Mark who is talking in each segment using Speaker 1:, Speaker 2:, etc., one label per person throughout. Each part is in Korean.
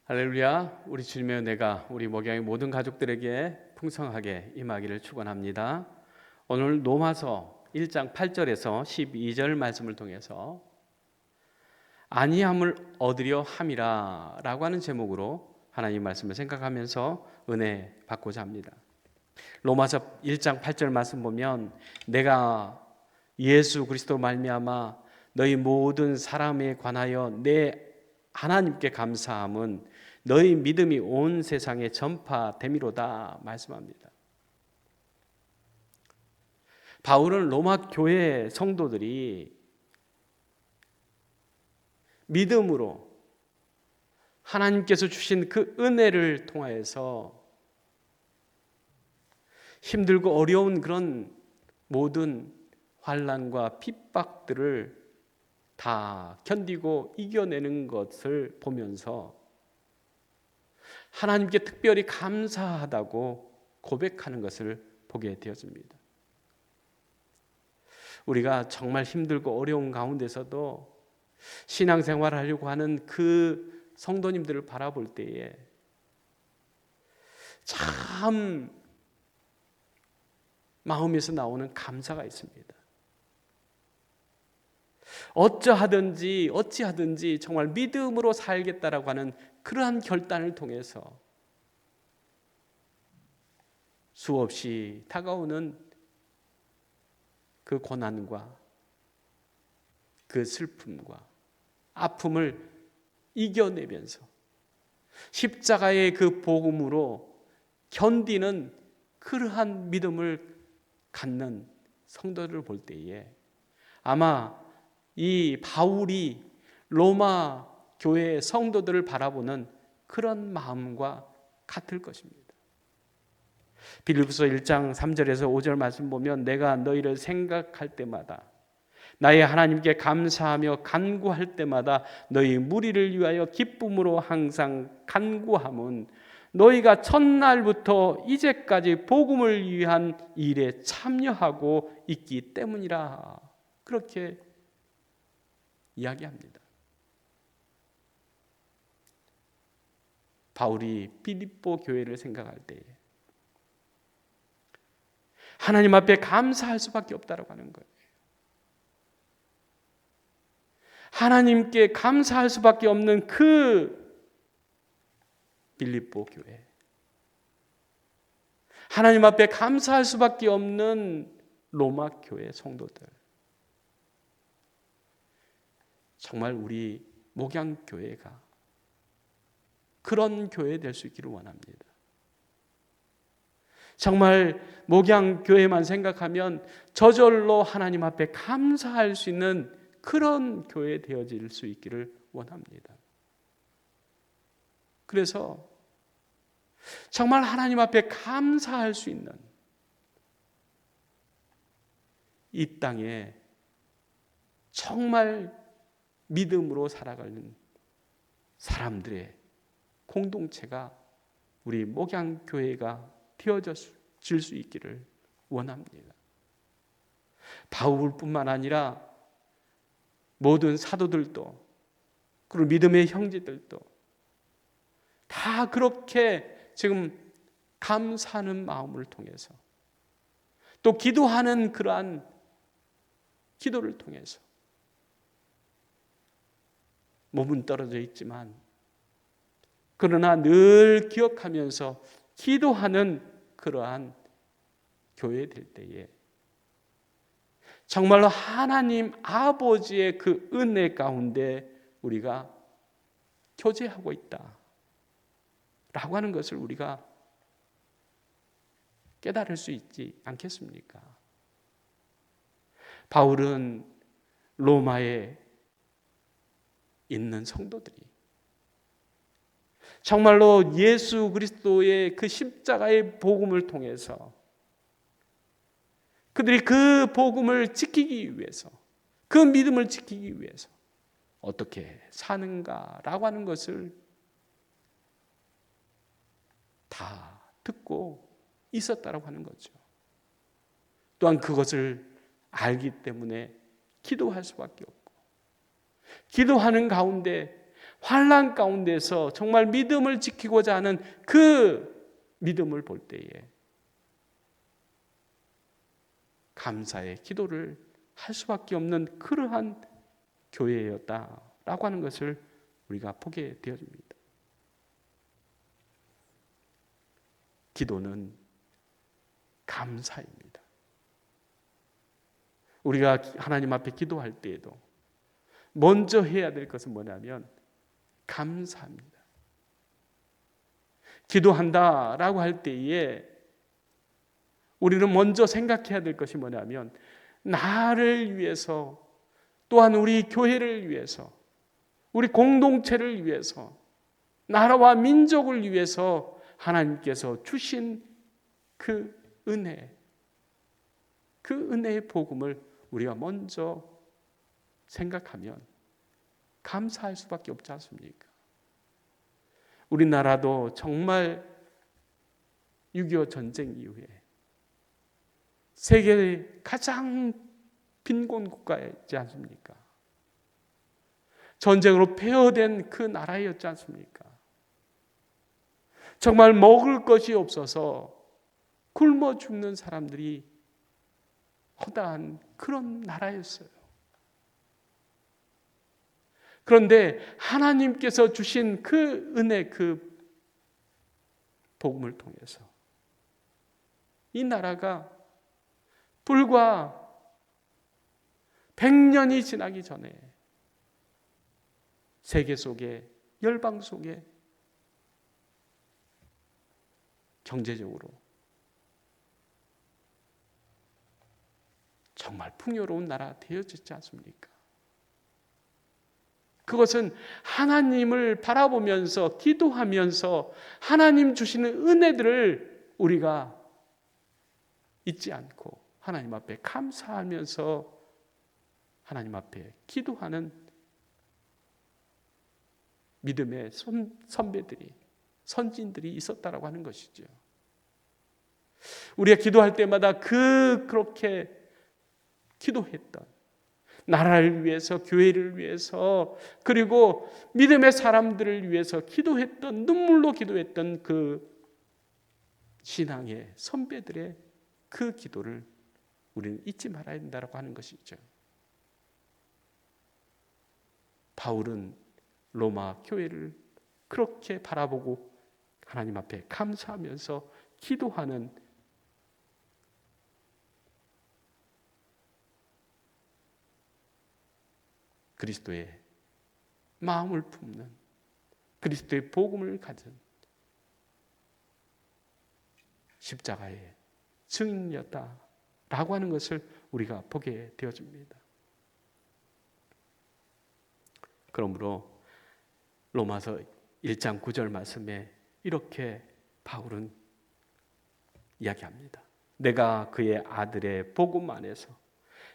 Speaker 1: 할렐루야. 우리 주님의 은혜가 우리 목양의 모든 가족들에게 풍성하게 임하기를 축원합니다. 오늘 로마서 1장 8절에서 12절 말씀을 통해서 아니함을 얻으려 함이라 라고 하는 제목으로 하나님 말씀을 생각하면서 은혜 받고자 합니다. 로마서 1장 8절 말씀 보면 내가 예수 그리스도 말미암아 너희 모든 사람에 관하여 내 하나님께 감사함은 너희 믿음이 온 세상에 전파됨이로다 말씀합니다. 바울은 로마 교회 성도들이 믿음으로 하나님께서 주신 그 은혜를 통하여서 힘들고 어려운 그런 모든 환난과 핍박들을 다 견디고 이겨내는 것을 보면서 하나님께 특별히 감사하다고 고백하는 것을 보게 되었습니다. 우리가 정말 힘들고 어려운 가운데서도 신앙생활을 하려고 하는 그 성도님들을 바라볼 때에 참 마음에서 나오는 감사가 있습니다. 어찌하든지 정말 믿음으로 살겠다라고 하는 그러한 결단을 통해서 수없이 다가오는 그 고난과 그 슬픔과 아픔을 이겨내면서 십자가의 그 복음으로 견디는 그러한 믿음을 갖는 성도들을 볼 때에 아마 이 바울이 로마 교회의 성도들을 바라보는 그런 마음과 같을 것입니다. 빌립보서 1장 3절에서 5절 말씀 보면 내가 너희를 생각할 때마다 나의 하나님께 감사하며 간구할 때마다 너희 무리를 위하여 기쁨으로 항상 간구함은 너희가 첫날부터 이제까지 복음을 위한 일에 참여하고 있기 때문이라 그렇게 이야기합니다. 바울이 빌립보 교회를 생각할 때에 하나님 앞에 감사할 수밖에 없다라고 하는 거예요. 하나님께 감사할 수밖에 없는 그 빌립보 교회, 하나님 앞에 감사할 수밖에 없는 로마 교회 성도들, 정말 우리 목양교회가 그런 교회 될 수 있기를 원합니다. 정말 목양교회만 생각하면 저절로 하나님 앞에 감사할 수 있는 그런 교회 되어질 수 있기를 원합니다. 그래서 정말 하나님 앞에 감사할 수 있는 이 땅에 정말 믿음으로 살아가는 사람들의 공동체가 우리 목양교회가 되어질 수 있기를 원합니다. 바울뿐만 아니라 모든 사도들도 그리고 믿음의 형제들도 다 그렇게 지금 감사하는 마음을 통해서 또 기도하는 그러한 기도를 통해서 몸은 떨어져 있지만 그러나 늘 기억하면서 기도하는 그러한 교회 될 때에 정말로 하나님 아버지의 그 은혜 가운데 우리가 교제하고 있다 라고 하는 것을 우리가 깨달을 수 있지 않겠습니까? 바울은 로마에 있는 성도들이 정말로 예수 그리스도의 그 십자가의 복음을 통해서 그들이 그 복음을 지키기 위해서 그 믿음을 지키기 위해서 어떻게 사는가라고 하는 것을 다 듣고 있었다라고 하는 거죠. 또한 그것을 알기 때문에 기도할 수밖에 없고 기도하는 가운데 환난 가운데서 정말 믿음을 지키고자 하는 그 믿음을 볼 때에 감사의 기도를 할 수밖에 없는 그러한 교회였다라고 하는 것을 우리가 보게 되어집니다. 기도는 감사입니다. 우리가 하나님 앞에 기도할 때에도 먼저 해야 될 것은 뭐냐면 감사합니다. 기도한다라고 할 때에 우리는 먼저 생각해야 될 것이 뭐냐면 나를 위해서, 또한 우리 교회를 위해서, 우리 공동체를 위해서, 나라와 민족을 위해서 하나님께서 주신 그 은혜, 그 은혜의 복음을 우리가 먼저 생각하면 감사할 수밖에 없지 않습니까? 우리나라도 정말 6.25 전쟁 이후에 세계의 가장 빈곤 국가였지 않습니까? 전쟁으로 폐허된 그 나라였지 않습니까? 정말 먹을 것이 없어서 굶어 죽는 사람들이 허다한 그런 나라였어요. 그런데 하나님께서 주신 그 은혜, 그 복음을 통해서 이 나라가 불과 100년이 지나기 전에 세계 속에, 열방 속에 경제적으로 정말 풍요로운 나라 되어졌지 않습니까? 그것은 하나님을 바라보면서 기도하면서 하나님 주시는 은혜들을 우리가 잊지 않고 하나님 앞에 감사하면서 하나님 앞에 기도하는 믿음의 선배들이, 선진들이 있었다라고 하는 것이죠. 우리가 기도할 때마다 그렇게 기도했던, 나라를 위해서, 교회를 위해서, 그리고 믿음의 사람들을 위해서 기도했던, 눈물로 기도했던 그 신앙의 선배들의 그 기도를 우리는 잊지 말아야 된다고 하는 것이죠. 바울은 로마 교회를 그렇게 바라보고 하나님 앞에 감사하면서 기도하는 그리스도의 마음을 품는, 그리스도의 복음을 가진 십자가의 증인이었다라고 하는 것을 우리가 보게 되어집니다. 그러므로 로마서 1장 9절 말씀에 이렇게 바울은 이야기합니다. 내가 그의 아들의 복음 안에서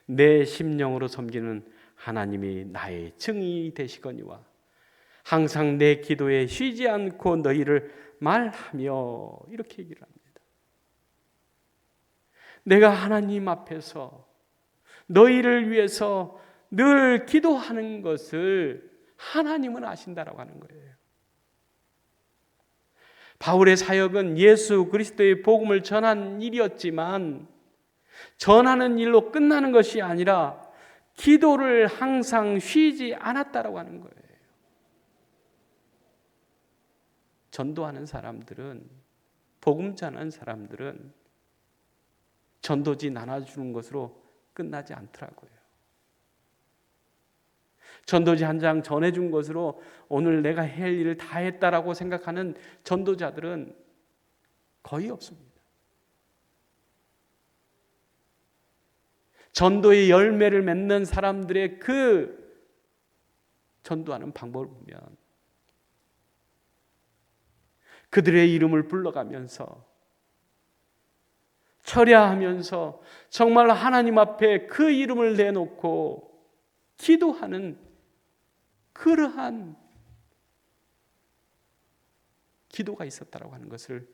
Speaker 1: 내 심령으로 섬기는 하나님이 나의 증인이 되시거니와 항상 내 기도에 쉬지 않고 너희를 말하며, 이렇게 얘기를 합니다. 내가 하나님 앞에서 너희를 위해서 늘 기도하는 것을 하나님은 아신다라고 하는 거예요. 바울의 사역은 예수 그리스도의 복음을 전하는 일이었지만 전하는 일로 끝나는 것이 아니라 기도를 항상 쉬지 않았다라고 하는 거예요. 전도하는 사람들은, 복음 전하는 사람들은 전도지 나눠주는 것으로 끝나지 않더라고요. 전도지 한 장 전해준 것으로 오늘 내가 할 일을 다 했다라고 생각하는 전도자들은 거의 없습니다. 전도의 열매를 맺는 사람들의 그 전도하는 방법을 보면 그들의 이름을 불러가면서 철야하면서 정말 하나님 앞에 그 이름을 내놓고 기도하는 그러한 기도가 있었다라고 하는 것을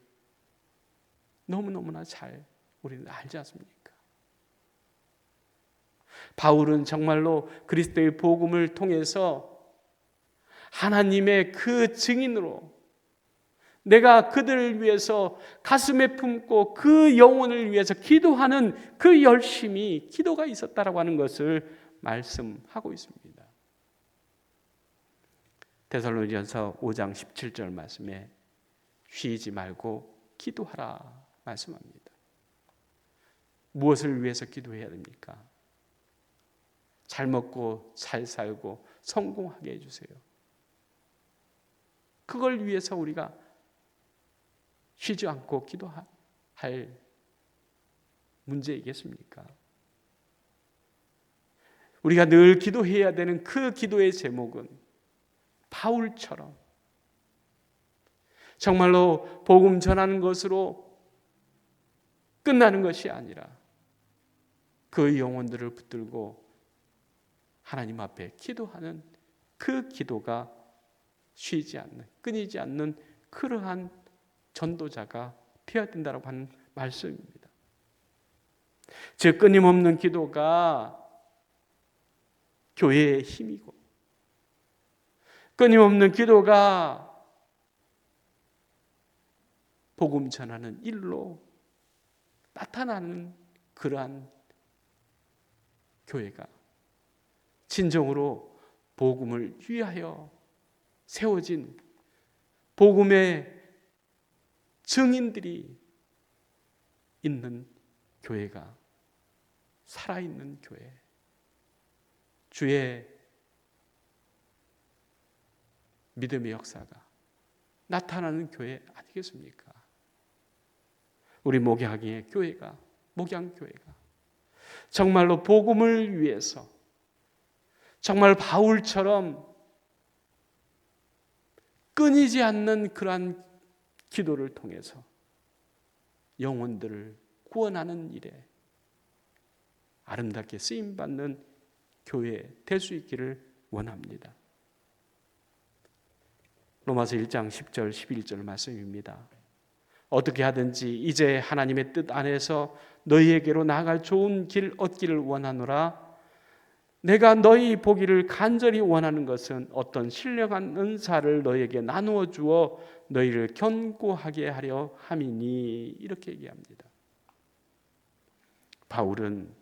Speaker 1: 너무너무나 잘 우리는 알지 않습니까? 바울은 정말로 그리스도의 복음을 통해서 하나님의 그 증인으로 내가 그들을 위해서 가슴에 품고 그 영혼을 위해서 기도하는 그 열심이 기도가 있었다라고 하는 것을 말씀하고 있습니다. 데살로니가서 5장 17절 말씀에 쉬지 말고 기도하라 말씀합니다. 무엇을 위해서 기도해야 됩니까? 잘 먹고 잘 살고 성공하게 해주세요. 그걸 위해서 우리가 쉬지 않고 기도할 문제이겠습니까? 우리가 늘 기도해야 되는 그 기도의 제목은 바울처럼 정말로 복음 전하는 것으로 끝나는 것이 아니라 그 영혼들을 붙들고 하나님 앞에 기도하는 그 기도가 쉬지 않는, 끊이지 않는 그러한 전도자가 되어야 된다고 하는 말씀입니다. 즉 끊임없는 기도가 교회의 힘이고 끊임없는 기도가 복음 전하는 일로 나타나는 그러한 교회가 진정으로 복음을 위하여 세워진 복음의 증인들이 있는 교회가 살아있는 교회, 주의 믿음의 역사가 나타나는 교회 아니겠습니까? 우리 목양의 교회가, 목양교회가 정말로 복음을 위해서 정말 바울처럼 끊이지 않는 그러한 기도를 통해서 영혼들을 구원하는 일에 아름답게 쓰임받는 교회 될 수 있기를 원합니다. 로마서 1장 10절 11절 말씀입니다. 어떻게 하든지 이제 하나님의 뜻 안에서 너희에게로 나아갈 좋은 길 얻기를 원하노라. 내가 너희 보기를 간절히 원하는 것은 어떤 신령한 은사를 너희에게 나누어 주어 너희를 견고하게 하려 함이니. 이렇게 얘기합니다. 바울은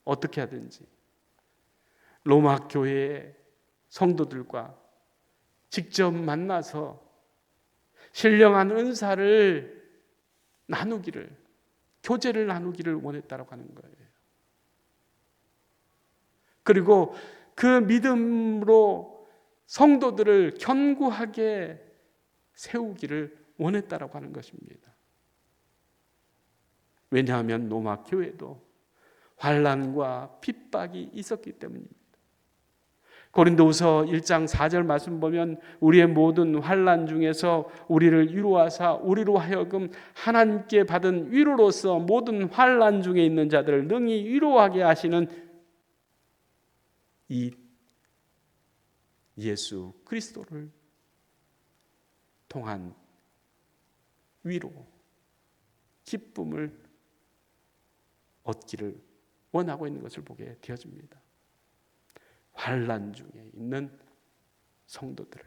Speaker 1: 어떻게 하든지 로마 교회의 성도들과 직접 만나서 신령한 은사를 나누기를, 교제를 나누기를 원했다고 하는 거예요. 그리고 그 믿음으로 성도들을 견고하게 세우기를 원했다고 하는 것입니다. 왜냐하면 로마 교회도 환난과 핍박이 있었기 때문입니다. 고린도후서 1장 4절 말씀 보면 우리의 모든 환난 중에서 우리를 위로하사 우리로 하여금 하나님께 받은 위로로서 모든 환난 중에 있는 자들을 능히 위로하게 하시는 이 예수 그리스도를 통한 위로, 기쁨을 얻기를 원하고 있는 것을 보게 되어집니다. 환난 중에 있는 성도들을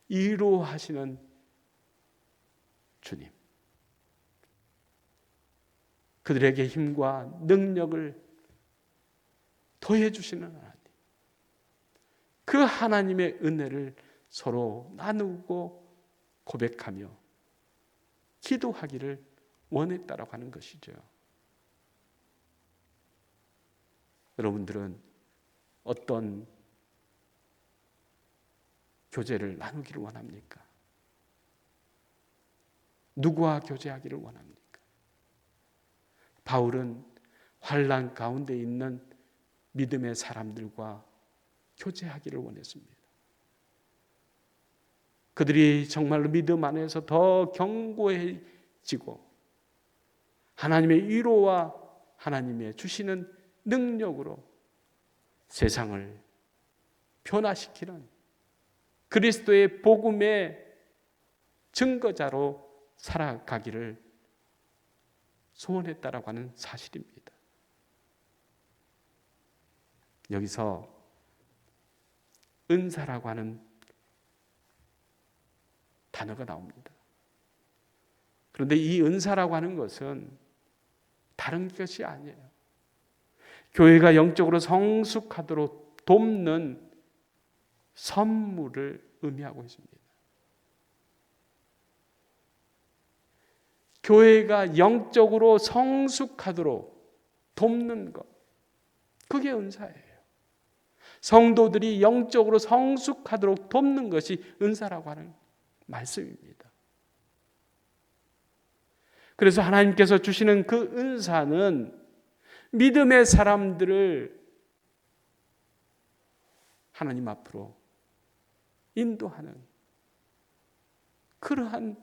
Speaker 1: 위로하시는 주님, 그들에게 힘과 능력을 더해 주시는 하나님, 그 하나님의 은혜를 서로 나누고 고백하며 기도하기를 원했다라고 하는 것이죠. 여러분들은 어떤 교제를 나누기를 원합니까? 누구와 교제하기를 원합니까? 바울은 환난 가운데 있는 믿음의 사람들과 교제하기를 원했습니다. 그들이 정말로 믿음 안에서 더 견고해지고 하나님의 위로와 하나님의 주시는 능력으로 세상을 변화시키는 그리스도의 복음의 증거자로 살아가기를 소원했다라고 하는 사실입니다. 여기서 은사라고 하는 단어가 나옵니다. 그런데 이 은사라고 하는 것은 다른 것이 아니에요. 교회가 영적으로 성숙하도록 돕는 선물을 의미하고 있습니다. 교회가 영적으로 성숙하도록 돕는 것, 그게 은사예요. 성도들이 영적으로 성숙하도록 돕는 것이 은사라고 하는 말씀입니다. 그래서 하나님께서 주시는 그 은사는 믿음의 사람들을 하나님 앞으로 인도하는 그러한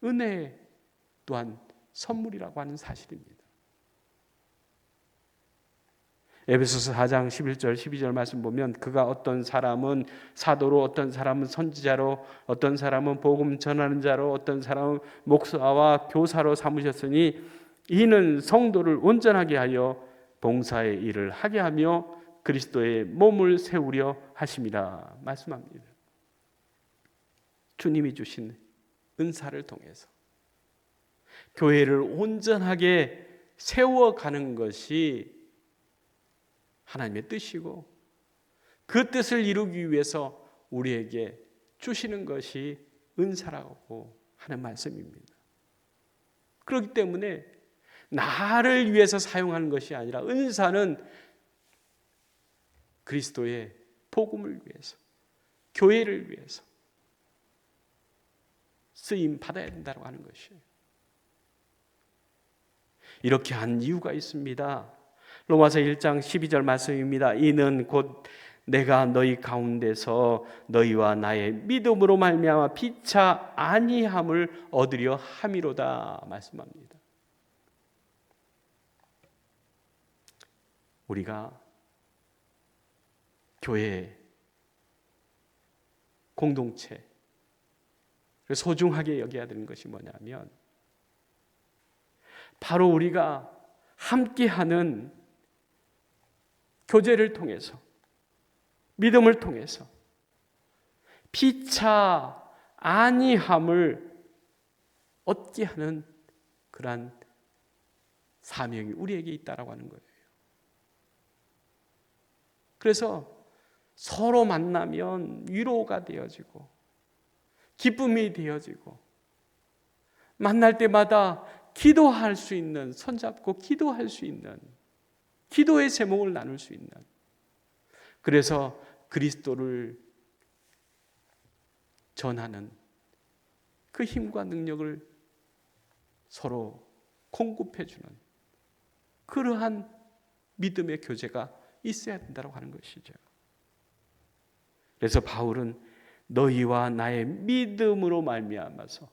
Speaker 1: 은혜 또한 선물이라고 하는 사실입니다. 에베소서 4장 11절 12절 말씀 보면 그가 어떤 사람은 사도로, 어떤 사람은 선지자로, 어떤 사람은 복음 전하는 자로, 어떤 사람은 목사와 교사로 삼으셨으니 이는 성도를 온전하게 하여 봉사의 일을 하게 하며 그리스도의 몸을 세우려 하심이라 말씀합니다. 주님이 주신 은사를 통해서 교회를 온전하게 세워가는 것이 하나님의 뜻이고 그 뜻을 이루기 위해서 우리에게 주시는 것이 은사라고 하는 말씀입니다. 그렇기 때문에 나를 위해서 사용하는 것이 아니라 은사는 그리스도의 복음을 위해서, 교회를 위해서 쓰임 받아야 된다고 하는 것이에요. 이렇게 한 이유가 있습니다. 로마서 1장 12절 말씀입니다. 이는 곧 내가 너희 가운데서 너희와 나의 믿음으로 말미암아 피차 아니함을 얻으려 함이로다 말씀합니다. 우리가 교회 공동체 소중하게 여겨야 되는 것이 뭐냐면 바로 우리가 함께하는 교제를 통해서 믿음을 통해서 피차 아니함을 얻게 하는 그러한 사명이 우리에게 있다라고 하는 거예요. 그래서 서로 만나면 위로가 되어지고 기쁨이 되어지고 만날 때마다 기도할 수 있는, 손잡고 기도할 수 있는, 기도의 제목을 나눌 수 있는, 그래서 그리스도를 전하는 그 힘과 능력을 서로 공급해 주는 그러한 믿음의 교제가 있어야 된다고 하는 것이죠. 그래서 바울은 너희와 나의 믿음으로 말미암아서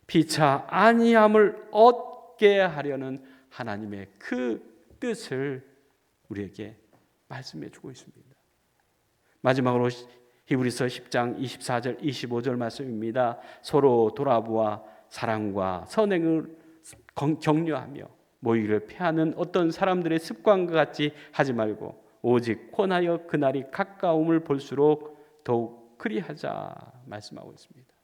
Speaker 1: 피차 아니함을 얻게 하려는 하나님의 그 뜻을 우리에게 말씀해 주고 있습니다. 마지막으로 히브리서 10장 24절 25절 말씀입니다. 서로 돌아보아 사랑과 선행을 격려하며 모이기를 패하는 어떤 사람들의 습관과 같이 하지 말고 오직 권하여 그날이 가까움을 볼수록 더욱 그리하자 말씀하고 있습니다.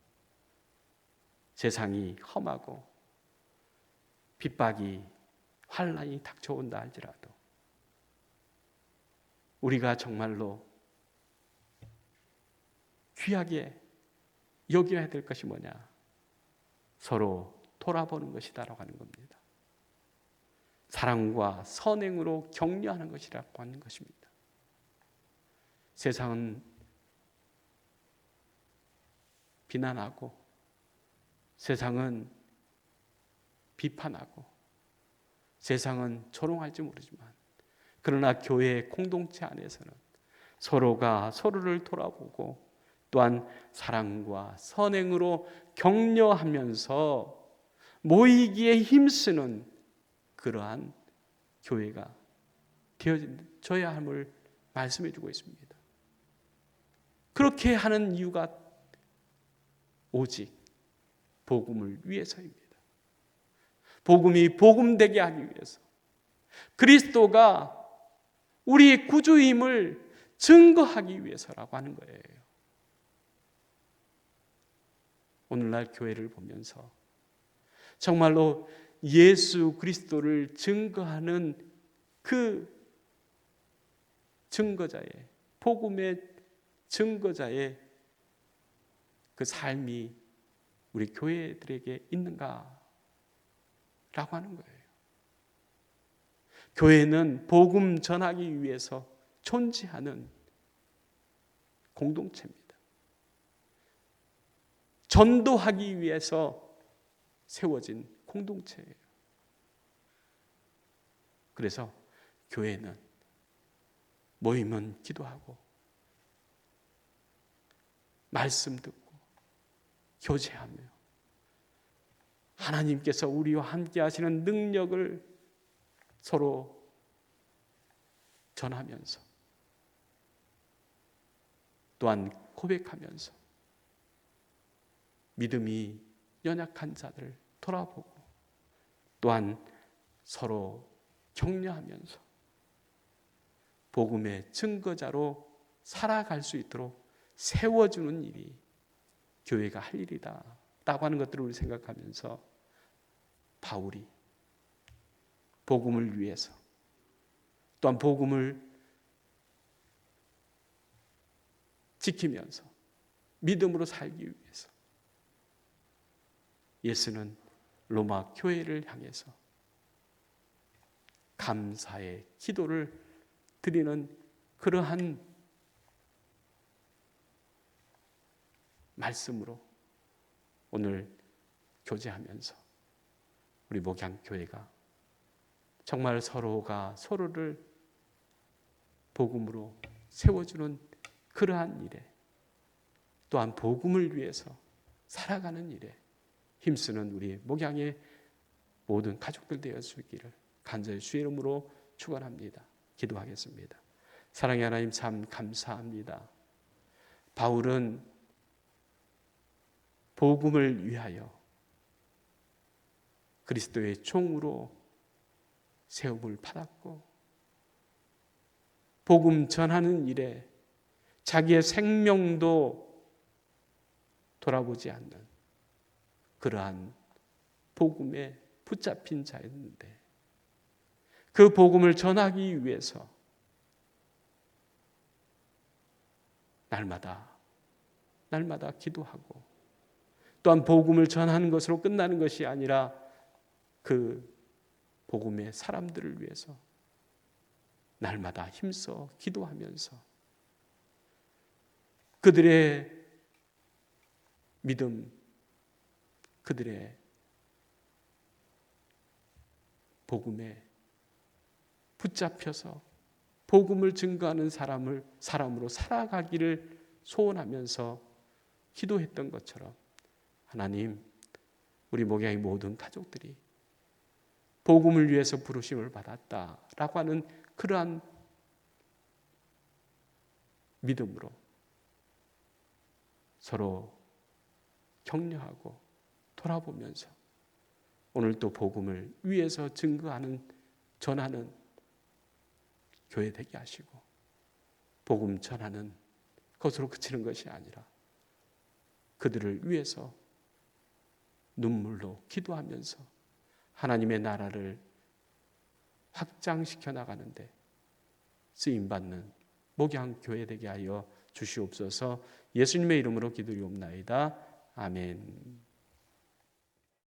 Speaker 1: 세상이 험하고 핍박이 환난이 닥쳐온다 할지라도 우리가 정말로 귀하게 여겨야 될 것이 뭐냐? 서로 돌아보는 것이다라고 하는 겁니다. 사랑과 선행으로 격려하는 것이라고 하는 것입니다. 세상은 비난하고 세상은 비판하고 세상은 조롱할지 모르지만 그러나 교회 공동체 안에서는 서로가 서로를 돌아보고 또한 사랑과 선행으로 격려하면서 모이기에 힘쓰는 그러한 교회가 되어져야 함을 말씀해 주고 있습니다. 그렇게 하는 이유가 오직 복음을 위해서입니다. 복음이 복음되게 하기 위해서 그리스도가 우리의 구주임을 증거하기 위해서라고 하는 거예요. 오늘날 교회를 보면서 정말로 예수 그리스도를 증거하는 그 증거자의, 복음의 증거자의 그 삶이 우리 교회들에게 있는가? 라고 하는 거예요. 교회는 복음 전하기 위해서 존재하는 공동체입니다. 전도하기 위해서 세워진 공동체예요. 그래서 교회는 모이면 기도하고 말씀 듣고 교제하며 하나님께서 우리와 함께 하시는 능력을 서로 전하면서 또한 고백하면서 믿음이 연약한 자들 돌아보고 또한 서로 격려하면서 복음의 증거자로 살아갈 수 있도록 세워주는 일이 교회가 할 일이다 라고 하는 것들을 우리 생각하면서 바울이 복음을 위해서 또한 복음을 지키면서 믿음으로 살기 위해서 예수는 로마 교회를 향해서 감사의 기도를 드리는 그러한 말씀으로 오늘 교제하면서 우리 목양교회가 정말 서로가 서로를 복음으로 세워주는 그러한 일에 또한 복음을 위해서 살아가는 일에 힘쓰는 우리 목양의 모든 가족들 되었기를 간절히 주의 이름으로 축원합니다. 기도하겠습니다. 사랑의 하나님 참 감사합니다. 바울은 복음을 위하여 그리스도의 종으로 세움을 받았고 복음 전하는 일에 자기의 생명도 돌아보지 않는 그러한 복음에 붙잡힌 자였는데 그 복음을 전하기 위해서 날마다 기도하고 또한 복음을 전하는 것으로 끝나는 것이 아니라 그 복음의 사람들을 위해서 날마다 힘써 기도하면서 그들의 믿음, 그들의 복음에 붙잡혀서 복음을 증거하는 사람으로 살아가기를 소원하면서 기도했던 것처럼 하나님, 우리 목양의 모든 가족들이 복음을 위해서 부르심을 받았다라고 하는 그러한 믿음으로 서로 격려하고 돌아보면서 오늘 또 복음을 위해서 증거하는 전하는 교회 되게 하시고 복음 전하는 것으로 그치는 것이 아니라 그들을 위해서 눈물로 기도하면서 하나님의 나라를 확장시켜 나가는데 쓰임받는 목양교회 되게 하여 주시옵소서. 예수님의 이름으로 기도리옵나이다. 아멘.